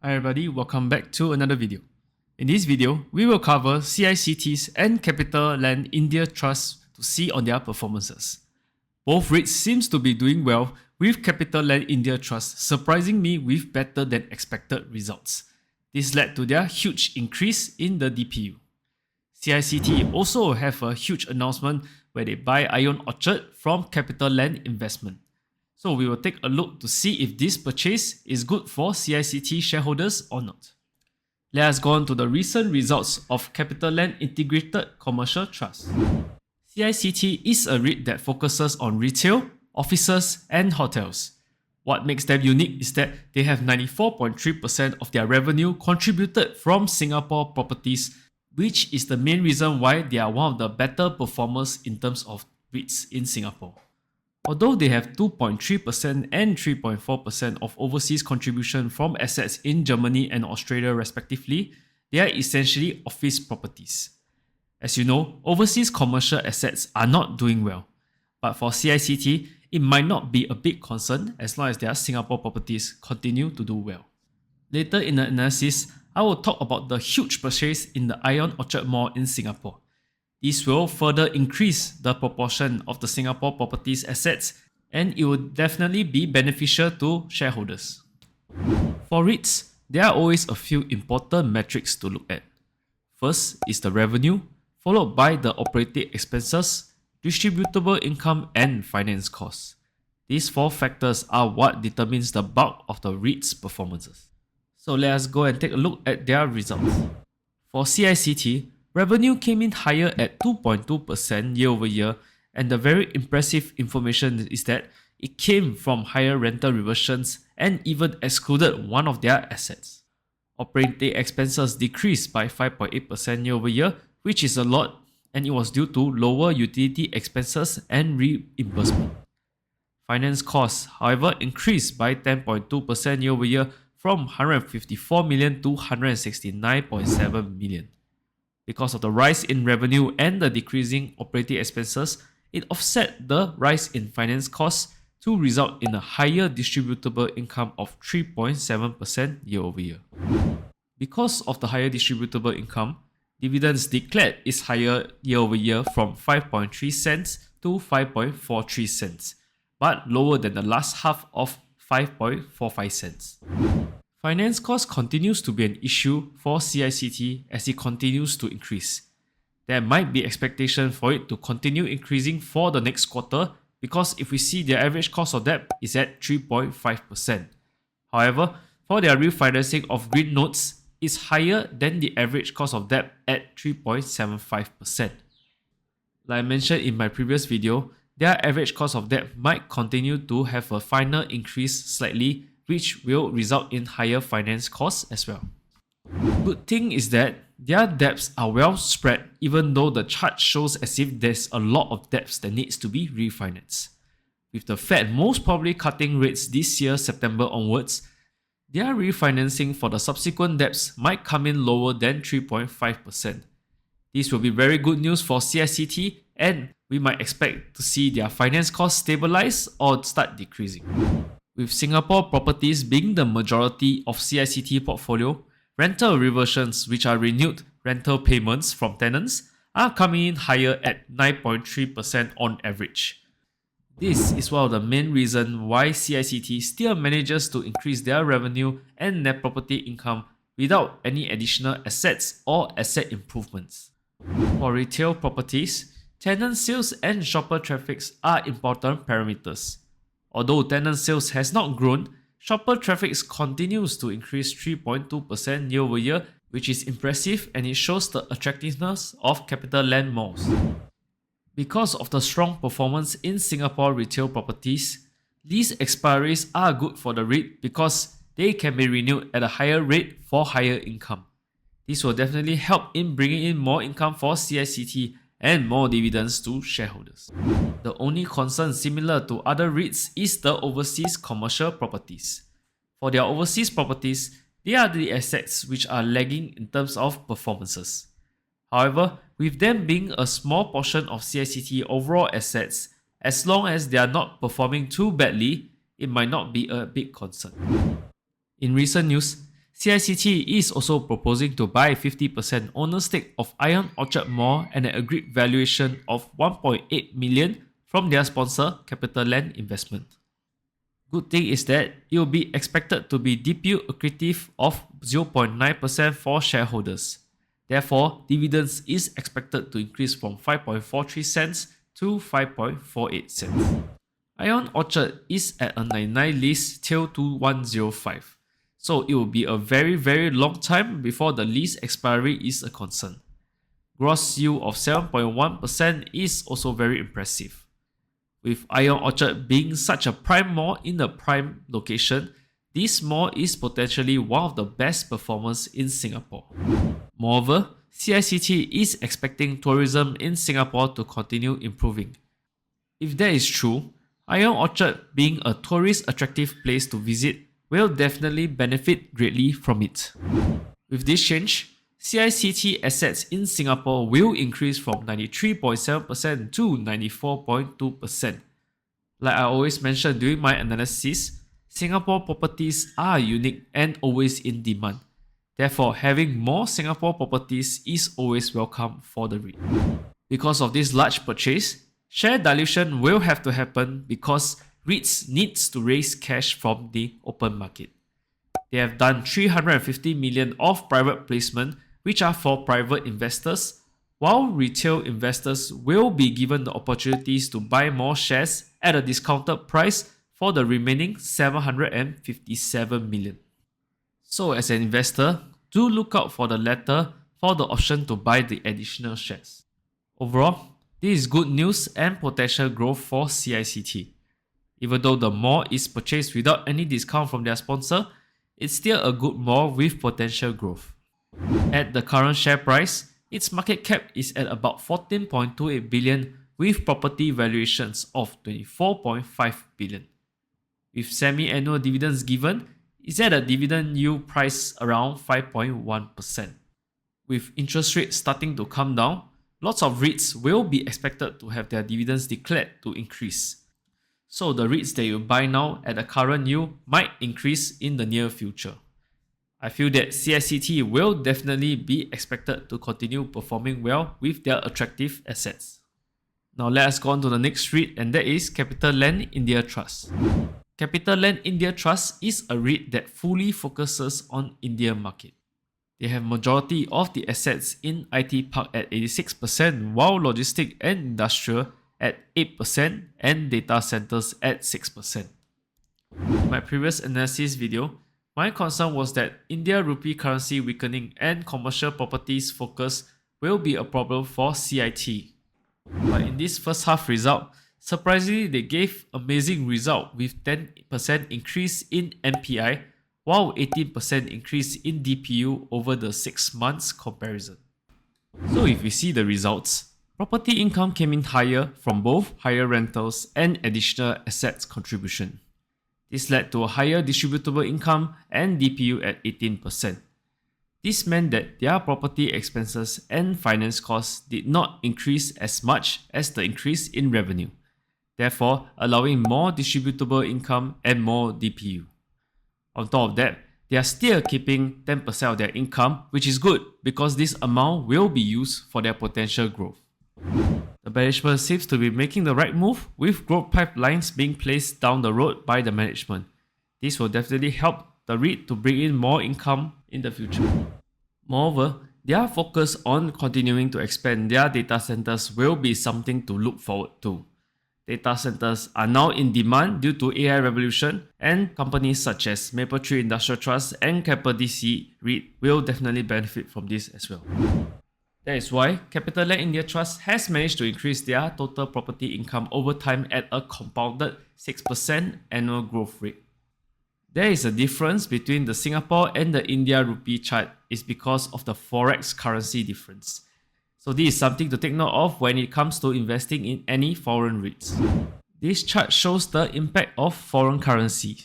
Hi everybody, welcome back to another video. In this video, we will cover CICT's and Capitaland India Trust to see on their performances. Both REITs seems to be doing well, with Capitaland India Trust surprising me with better than expected results. This led to their huge increase in the DPU. CICT also have a huge announcement where they buy Ion Orchard from Capitaland Investment. So we will take a look to see if this purchase is good for CICT shareholders or not. Let us go on to the recent results of Capitaland Integrated Commercial Trust. CICT is a REIT that focuses on retail, offices, and hotels. What makes them unique is that they have 94.3% of their revenue contributed from Singapore properties, which is the main reason why they are one of the better performers in terms of REITs in Singapore. Although they have 2.3% and 3.4% of overseas contribution from assets in Germany and Australia respectively, they are essentially office properties. As you know, overseas commercial assets are not doing well. But for CICT, it might not be a big concern as long as their Singapore properties continue to do well. Later in the analysis, I will talk about the huge purchase in the Ion Orchard Mall in Singapore. This will further increase the proportion of the Singapore properties assets, and it will definitely be beneficial to shareholders. For REITs, there are always a few important metrics to look at. First is the revenue, followed by the operating expenses, distributable income, and finance costs. These four factors are what determines the bulk of the REIT's performances. So let us go and take a look at their results. For CICT, revenue came in higher at 2.2% year-over-year, and the very impressive information is that it came from higher rental reversions and even excluded one of their assets. Operating expenses decreased by 5.8% year-over-year, which is a lot, and it was due to lower utility expenses and reimbursement. Finance costs, however, increased by 10.2% year-over-year from 154 million to 169.7 million. Because of the rise in revenue and the decreasing operating expenses, it offset the rise in finance costs to result in a higher distributable income of 3.7% year-over-year. Because of the higher distributable income, dividends declared is higher year-over-year from 5.3 cents to 5.43 cents, but lower than the last half of 5.45 cents. Finance cost continues to be an issue for CICT as it continues to increase. There might be expectation for it to continue increasing for the next quarter because if we see their average cost of debt is at 3.5%. However, for their refinancing of green notes is higher than the average cost of debt at 3.75%. Like I mentioned in my previous video, their average cost of debt might continue to have a final increase slightly, which will result in higher finance costs as well. Good thing is that their debts are well spread even though the chart shows as if there's a lot of debts that needs to be refinanced. With the Fed most probably cutting rates this year September onwards, their refinancing for the subsequent debts might come in lower than 3.5%. This will be very good news for CICT and we might expect to see their finance costs stabilize or start decreasing. With Singapore properties being the majority of CICT portfolio, rental reversions, which are renewed rental payments from tenants, are coming in higher at 9.3% on average. This is one of the main reasons why CICT still manages to increase their revenue and net property income without any additional assets or asset improvements. For retail properties, tenant sales and shopper traffic are important parameters. Although tenant sales has not grown, shopper traffic continues to increase 3.2% year-over-year, which is impressive and it shows the attractiveness of Capitaland malls. Because of the strong performance in Singapore retail properties, lease expiries are good for the REIT because they can be renewed at a higher rate for higher income. This will definitely help in bringing in more income for CICT and more dividends to shareholders. The only concern similar to other REITs is the overseas commercial properties. For their overseas properties, they are the assets which are lagging in terms of performances. However, with them being a small portion of CICT overall assets, as long as they are not performing too badly, it might not be a big concern. In recent news, CICT is also proposing to buy 50% owner stake of Ion Orchard Mall at an agreed valuation of 1.8 million from their sponsor Capitaland Investment. Good thing is that it will be expected to be DPU accretive of 0.9% for shareholders. Therefore, dividends is expected to increase from 5.43 cents to 5.48 cents. Ion Orchard is at a 99 lease till 2105. So it will be a very long time before the lease expiry is a concern. Gross yield of 7.1% is also very impressive. With Ion Orchard being such a prime mall in a prime location, this mall is potentially one of the best performers in Singapore. Moreover, CICT is expecting tourism in Singapore to continue improving. If that is true, Ion Orchard being a tourist attractive place to visit will definitely benefit greatly from it. With this change, CICT assets in Singapore will increase from 93.7% to 94.2%. Like I always mentioned during my analysis, Singapore properties are unique and always in demand. Therefore, having more Singapore properties is always welcome for the REIT. Because of this large purchase, share dilution will have to happen because REITs needs to raise cash from the open market. They have done 350 million of private placement, which are for private investors, while retail investors will be given the opportunities to buy more shares at a discounted price for the remaining 757 million. So as an investor, do look out for the letter for the option to buy the additional shares. Overall, this is good news and potential growth for CICT. Even though the mall is purchased without any discount from their sponsor, it's still a good mall with potential growth. At the current share price, its market cap is at about 14.28 billion with property valuations of 24.5 billion. With semi-annual dividends given, it's at a dividend yield price around 5.1%. With interest rates starting to come down, lots of REITs will be expected to have their dividends declared to increase. So the REITs that you buy now at the current yield might increase in the near future. I feel that CICT will definitely be expected to continue performing well with their attractive assets. Now let us go on to the next REIT, and that is Capitaland India Trust. Capitaland India Trust is a REIT that fully focuses on India market. They have majority of the assets in IT Park at 86%, while logistic and industrial at 8% and data centers at 6%. In my previous analysis video, my concern was that India rupee currency weakening and commercial properties focus will be a problem for CIT. But in this first half result, surprisingly they gave amazing result with 10% increase in NPI while 18% increase in DPU over the 6 months comparison. So if we see the results, property income came in higher from both higher rentals and additional assets contribution. This led to a higher distributable income and DPU at 18%. This meant that their property expenses and finance costs did not increase as much as the increase in revenue, therefore allowing more distributable income and more DPU. On top of that, they are still keeping 10% of their income, which is good because this amount will be used for their potential growth. The management seems to be making the right move with growth pipelines being placed down the road by the management. This will definitely help the REIT to bring in more income in the future. Moreover, their focus on continuing to expand their data centers will be something to look forward to. Data centers are now in demand due to AI revolution, and companies such as Mapletree Industrial Trust and Capitaland DC REIT will definitely benefit from this as well. That is why Capitaland India Trust has managed to increase their total property income over time at a compounded 6% annual growth rate. There is a difference between the Singapore and the India rupee chart is because of the forex currency difference. So this is something to take note of when it comes to investing in any foreign REITs. This chart shows the impact of foreign currency.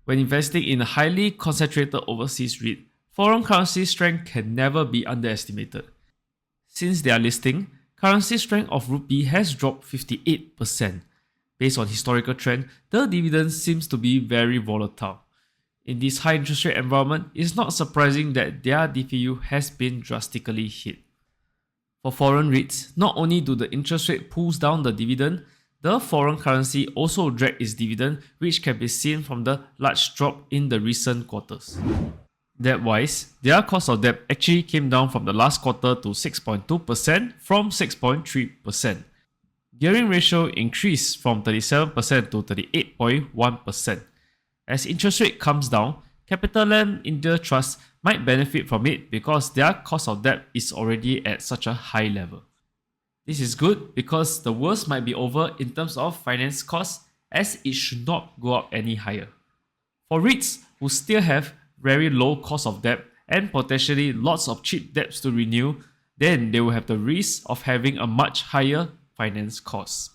When investing in a highly concentrated overseas REIT, foreign currency strength can never be underestimated. Since their listing, currency strength of rupee has dropped 58%. Based on historical trend, the dividend seems to be very volatile. In this high interest rate environment, it's not surprising that their DPU has been drastically hit. For foreign REITs, not only do the interest rate pulls down the dividend, the foreign currency also dragged its dividend, which can be seen from the large drop in the recent quarters. Debt-wise, their cost of debt actually came down from the last quarter to 6.2% from 6.3%. Gearing ratio increased from 37% to 38.1%. As interest rate comes down, Capitaland India Trust might benefit from it because their cost of debt is already at such a high level. This is good because the worst might be over in terms of finance costs, as it should not go up any higher. For REITs who still have very low cost of debt and potentially lots of cheap debts to renew, then they will have the risk of having a much higher finance cost.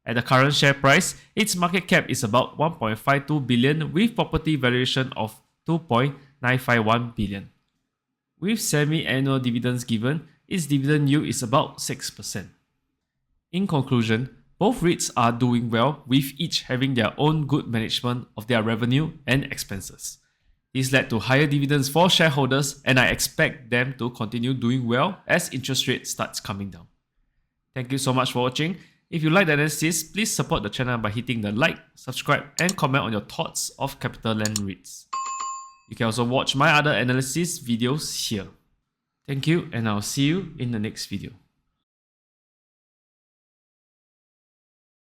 At the current share price, its market cap is about 1.52 billion with property valuation of 2.951 billion. With semi-annual dividends given, its dividend yield is about 6%. In conclusion, both REITs are doing well, with each having their own good management of their revenue and expenses. This led to higher dividends for shareholders, and I expect them to continue doing well as interest rate starts coming down. Thank you so much for watching. If you like the analysis, please support the channel by hitting the like, subscribe, and comment on your thoughts of Capitaland Reits. You can also watch my other analysis videos here. Thank you, and I'll see you in the next video.